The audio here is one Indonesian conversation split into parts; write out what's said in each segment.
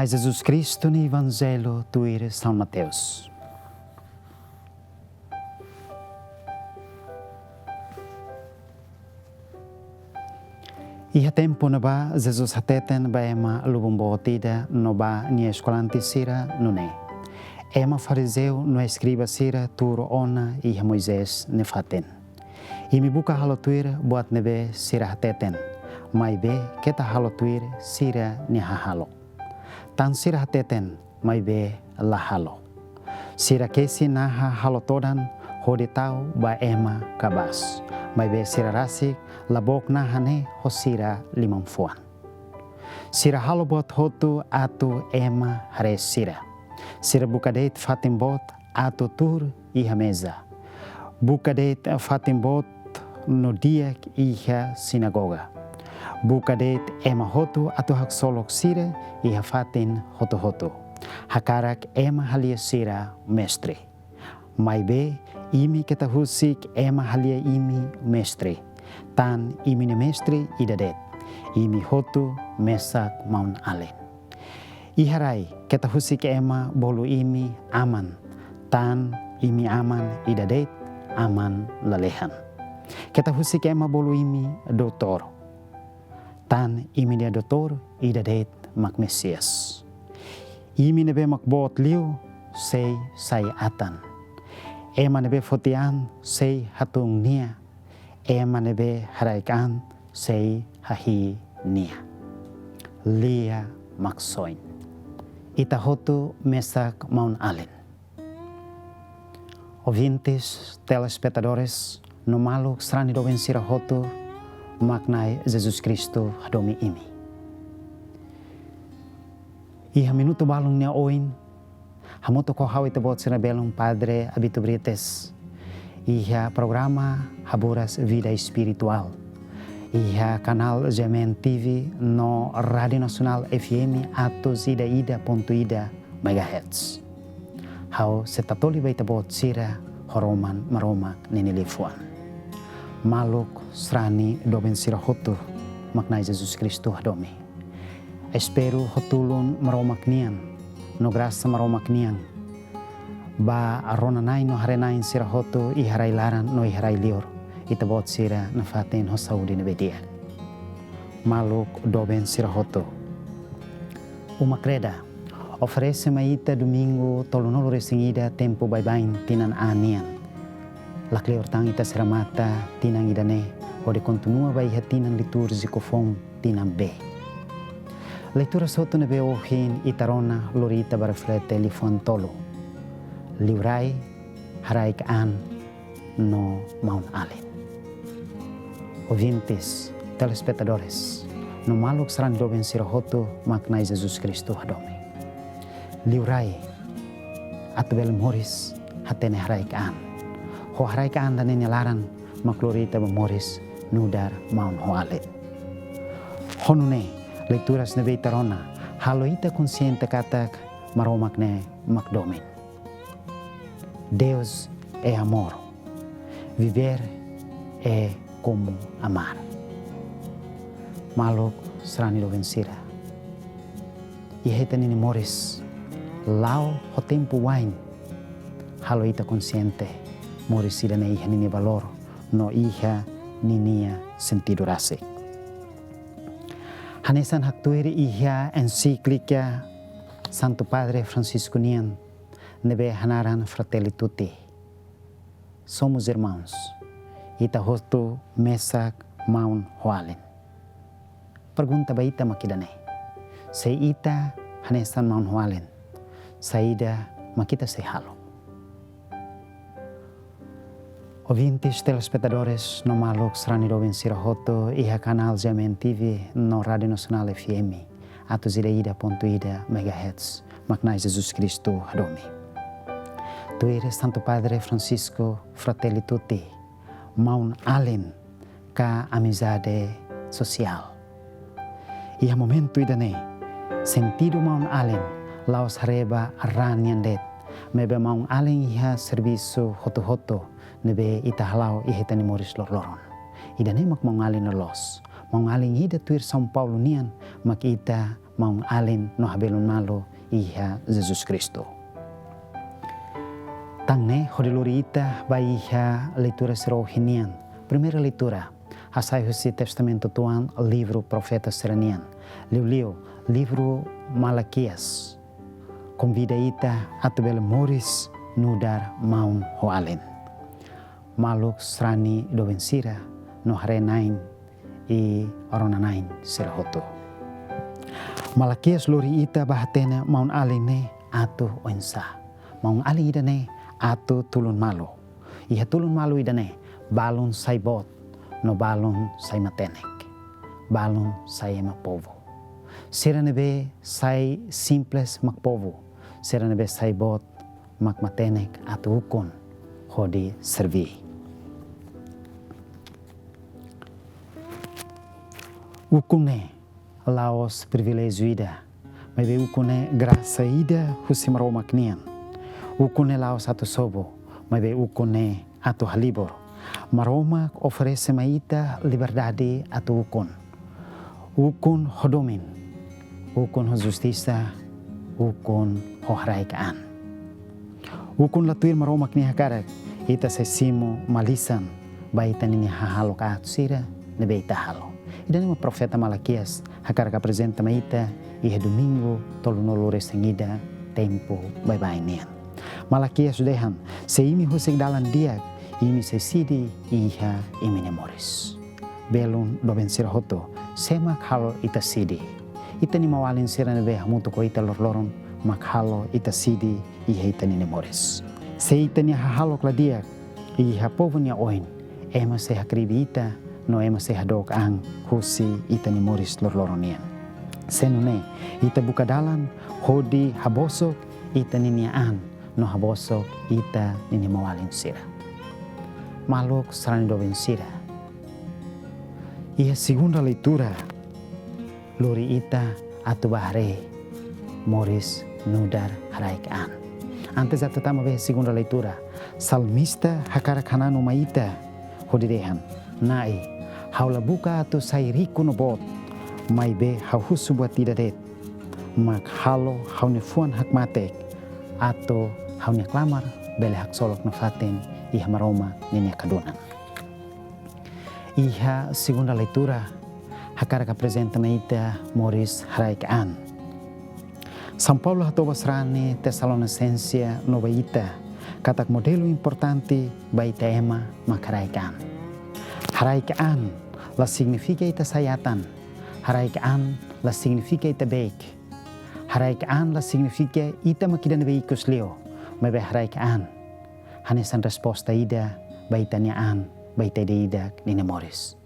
Magnai Jesus Cristo no Evangelho tuir São Mateus. Iha tempo na ba Jesus hateten ba ema lubung botida no ba ni escolanti sira nune. Ema fariseu no escriba sira turo ona iha Moisés ne faten. Imi buka halo tuir buat nebe sira hateten. Mai be keta halo tuir sira ni hahalo. Tan sira hateten mai be la halo. Sira kesi naha halo todan hodi tau ba ema kabas. Mai be sira rasik labok nahane ho sira limamfuan. Sira halo bot hotu atu ema hare sira. Sira buka deit fatim bot atu tur iha meza. Buka deit fatim bot no dia iha sinagoga. Buka deit ema hotu atu hak solok sira iha fatin hotu-hotu. Hakarak ema halia sira mestre. Mai be imi kita husik ema halia imi mestre. Tan imi ne mestre idadet. Imi hotu mesak maun alen. Iharai kita husik ema bolu imi aman. Tan imi aman idadet aman lalehan. Kita husik ema bolu imi doktor. Tan imi dia doktor idadet mak Mesias. Imi nebe mak bot liu sei sai atan. Ema nebe fotian sei hatung nia. Ema nebe haraikan sei hahi nia. Lia maksoin. Ita hotu mesak maun alen. Ouvintes, telespectadores, no maluk strani do sira hotu maknai Jesus Cristo hadomi imi. Iha minuto balung nia oin, hamuto ko hawit bot sira belong Padre Abito Brites. Iha programa Haburas Vida Espiritual. Iha kanal Gemen TV no Radio Nacional FM atos ida.ida MHz. Hau setatoli baita bot sira horoman maromak ninilifuan. Maluk srani doben sira hotu maknai Jesus Cristo hadomi. Espero hotulun maromak nian, no grasa maromak nian. Ba arona nai no harenain sira hotu iharai laran no iharai lior. Ita bot sira na fatin ho saudi na bedia. Maluk doben sira hotu. Uma creda. Oferece maita domingo tolonolo resingida tempo baibain tinan anian. Laklior tang ita seramata tinang idane o de continua bai hatinan liturgico fom tinang be. Leitura soto na be ohin itarona lorita baraflete lifon tolo. Livrai haraik an no maun alen. Ouvintes, telespectadores, no maluk sran doben sirahoto maknai Jesus Cristo hadomi. Livrai atbel moris hatene haraik an. Ho haraik an dan laran maklorita moris nudar maun ho alen. Honune leituras na beitarona haloita consciente katak maromakne makdomin. Deus é amor. Viver é como amar. Maluk srani do vencira. E retanini moris. Lau ho tempo wain. Haloita consciente. Moris ida na iha nini valor. No iha ninia sentido rase. Hanesan haktuiri iha encíclica Santo Padre Francisco Nian. Nebe hanaran fratelli tutti. Somos irmãos. Ita hosto mesak maun hoalen. Pergunta baita makidane. Se ita hanesan maun hoalen. Saida makita se halo. Ouvintes, telespectadores, no maluk srani do sirahoto iha canal Gemen TV no Radio Nacional FM atos ida.ida MHz maknai Jesus Cristo hadomi. Tuire Santo Padre Francisco Fratelli Tutti, maun alen ka amizade social. Iha momento idane, sentido maun alen, laos hareba ranyandet, mebe maun alen iha serviço hoto-hoto, nebe ita halau iha tani moris lor-loron. Idane mak maun alen los, maun alen ida tuir São Paulo nian, mak ita maung alin no habelun malo iha Jesus Kristo. Tangne hodiluri ita ba iha leitura serohinian. Primeira leitura, Asai Husi Testamento Tuan, livro Profeta Seranian. Liu, livro Malaquias. Convida ita atubel moris nudar maun hoalen. Maluk srani dovensira no harenain i oronanain sirahoto. Malaquias lori ita bahatena maun aline atu oinsa. Maun ali idane atu tulun malu. Iha tulun malu idane balun saibot no balun sai matenek. Balun sai ema povo. Sira nebe sai simples mak povo. Sira nebe sai bot mak matenek atu ukon hodi servi. Ukune laos privilégio ida, mas be ukune graça ida husimaro maknian. Ukune laos atu sobo, mas be ukune atu halibor. Maroma oferece maita liberdade atu ukun. Ukun hodomin, ukun ho justiça, ukun ho haraikaan. Ukun latuir maroma kni hakarak, ita sesimo malisan, baita nini hahalok atu sira, nebe ita halo. Dan o profeta Malaquias hakarak apresenta maita iha domingo tolunolo resengida tempo bye-bye nian. Malaquias dehan seimi husik dalan diak imi sesidi iha iminemoris. Belun doben sirahoto semak halo ita sidi. Ita ni mawalin sira nebe hamuto ko ita lorloron mak halo ita sidi iha ita ni nemoris. Se ita ni hahalok la diak iha povo ni oin ema se hakribi ita no ema se hadok ang husi ita ni moris lorloronian. Senune ita buka dalan hodi habosok ita ni niaan no habosok ita ni mawalin sira. Maluk sarani doben sira. Ia segunda leitura lori ita atu bahare moris nudar haraikaan. Antes atu tama be segunda leitura salmista hakarak hananu maita hodirehan nai haula buka atu sairiku no bot mai be hauhusu buat tidadet mak halo haune fuan hak matek atau haune klamar bele hak solok no faten iha maroma nini kadunan. Iha segunda leitura hakarak apresenta maita moris haraikaan. São Paulo hatoba srani Tesalonicensia no baita katak modelo importante baita ema makaraikaan. Haraikaan la significa ita sayatan. Haraikaan la significa ita baik. Haraikaan la significa ita makidan veikos leo. Mabe haraikaan hanesan resposta ida baita niaan baita ida nini moris.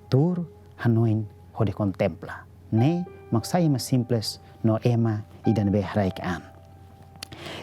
Tur hanoin hode contempla. Ne maksai mas simples no ema ida nebe haraikaan.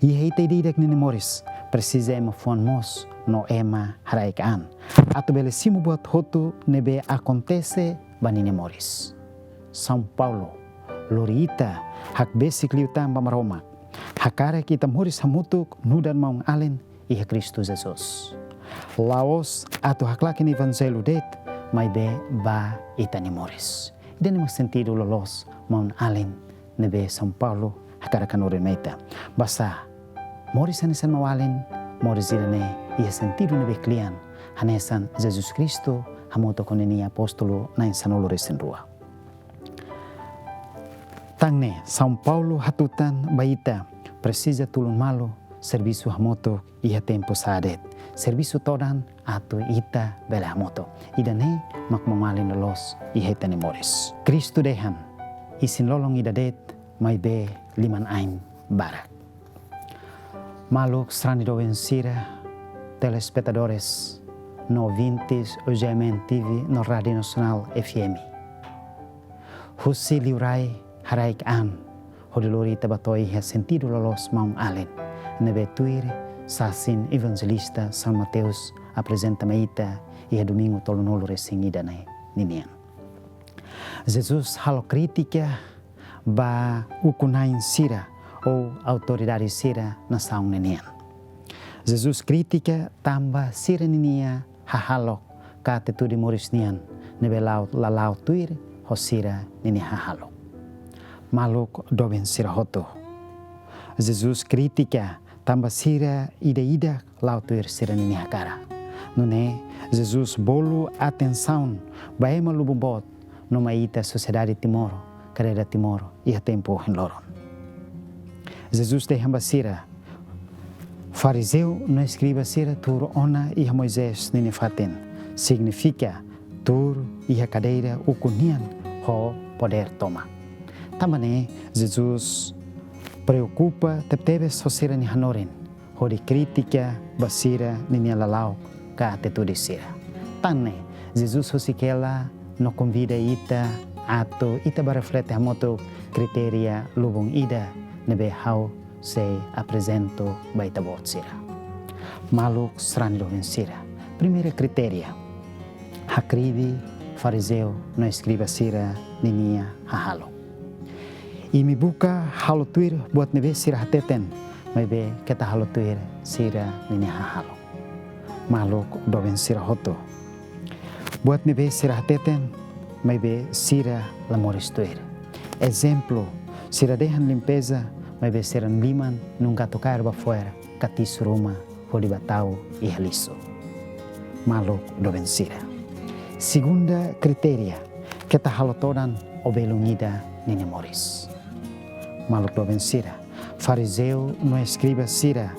Iha ita ida nini moris precisa ema fuan mos no ema haraikaan. Atau bele simu buat hotu nebe acontece banine moris. São Paulo lorita hak basic liutam bamaroma. Hakare kita moris hamutuk nudan maung alen iha Kristus Jesus. Laos atau hak lakin evangelho det mai be ba itani moris. Dan mas sentido lolos maung alen nebe São Paulo hakare kanorin meita. Basa moris anisan mawalen moris idane iha sentido nebe klian. Hanesan Jesus Kristo hamoto koneni apostolo na insanolo resenrua. Tangne São Paulo hatutan baita precisa tulun malo serviço hamoto iha tempo sadet. Serviço todan atu ita bela hamoto. Idane makmamalin lolos iha tani moris. Kristo dehan isin lolong idadet mai be liman ain barak. Maluk strani doven sira telespectadores no ouvintes UGMN TV no Rádio Nacional FM. Husi liurai haraikaan hodilori tabatoi ha sentido lolos maung alen. Nebe tuir sasin evangelista São Mateus apresenta maita e domingo tolonolo resingida ninian. Jesus halo kritika ba ukunain sira ou autoridade sira na saung ninian. Jesus kritika tamba sira ninia hahalok kate tudi moris nian nebe laut tuir hosira nini hahalok. Maluk doben sirahoto. Jesus kritika tambah sira ida lautuir sira nini hakara. Nune Jesus bolu atenção baema lubumbot numa ita sociedade Timoro, carreira Timoro e a tempo em loron. Jesus te hamba sira fariseu não escreva sira tur ona e Moisés nini faten. Significa tur e a cadeira ukunian ho poder toma. Também Jesus preocupa tebe sosira ni hanoren, ho di kritika basira ni lalau ka atitude sira. Tane Jesus hosikela no convida ita ato ita bareflete hamoto kriteria lubung ida nebe hau se apresento baita bot sira. Maluk srani do sira. Primeira criteria. Hakrivi fariseu no escriba sira ninia hahalo. E me buka halo tuir buat nebe sira hateten, mebe keta halo tuir sira ninia hahalo. Maluk doben sira hoto. Buat nebe sira hateten, mebe sira lamoris tuir. Exemplo, sira dehan limpeza, mebe sira liman nunca tocar ba fora, katis ruma, holi batau e haliso. Maluk doben sira. Segunda criteria, keta halo todan obelungida nini moris. Maluk doben sira. Fariseu no escriba sira,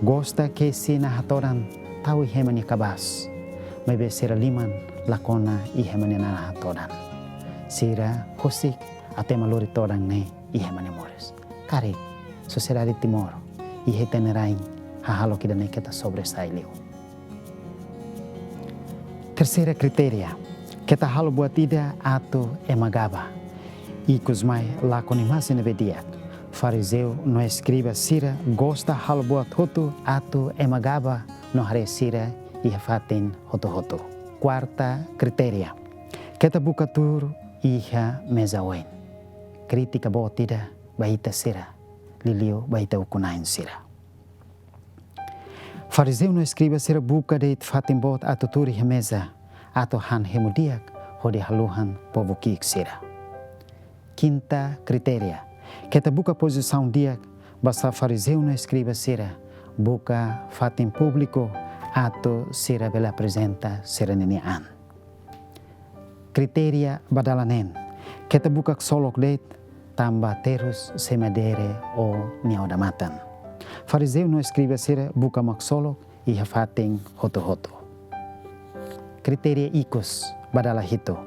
gosta que se na hatoran tau hemani kabas. Mebe sira liman lakona i hemani na hatoran. Sira hosik ate malori todan ne i hemani moris. Kari, sociedade Timoro, i hetenerain hahalo kida ne keta sobresailiu. Terceira criteria, keta halo buat ida ato emagaba. Ikus mai lakoni masi nebediak. Fariseu no escriba sira gosta halo buat hotu ato emagaba no hare sira i fatin hoto. Quarta criteria, keta buka tur iha mezawen. Kritika buat ida baita sira, lilio baita ukunain sira. Fariseu no escriba sira buka deit fatin bot ato tur iha meza ato han hemudiak hodi haluhan povo kik sira. Quinta criteria, keta buka posição diak basta fariseu no escriba sira buka fatin público ato sira bela apresenta sira ninian. Criteria badalanen, keta buka solok deit tamba terus semadere o niaudamatan. Fariseu no escriba sira buka maksolok e fatin hoto. Criteria ikos badala hito,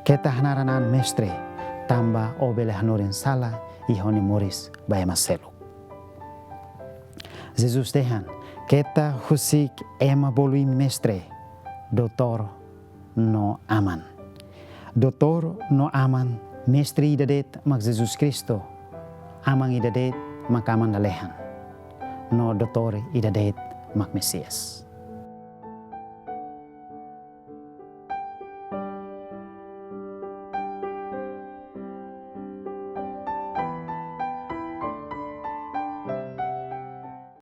keta hanaranan mestre tamba obele hanoren sala e honi moris bae maselo. Jesus dehan, keta husik ema bolui mestre, doutor no aman. Doutor no aman, mestre idadet mak Jesus Cristo, amang idadet mak aman dalehan. No doutor idadet mak Mesias.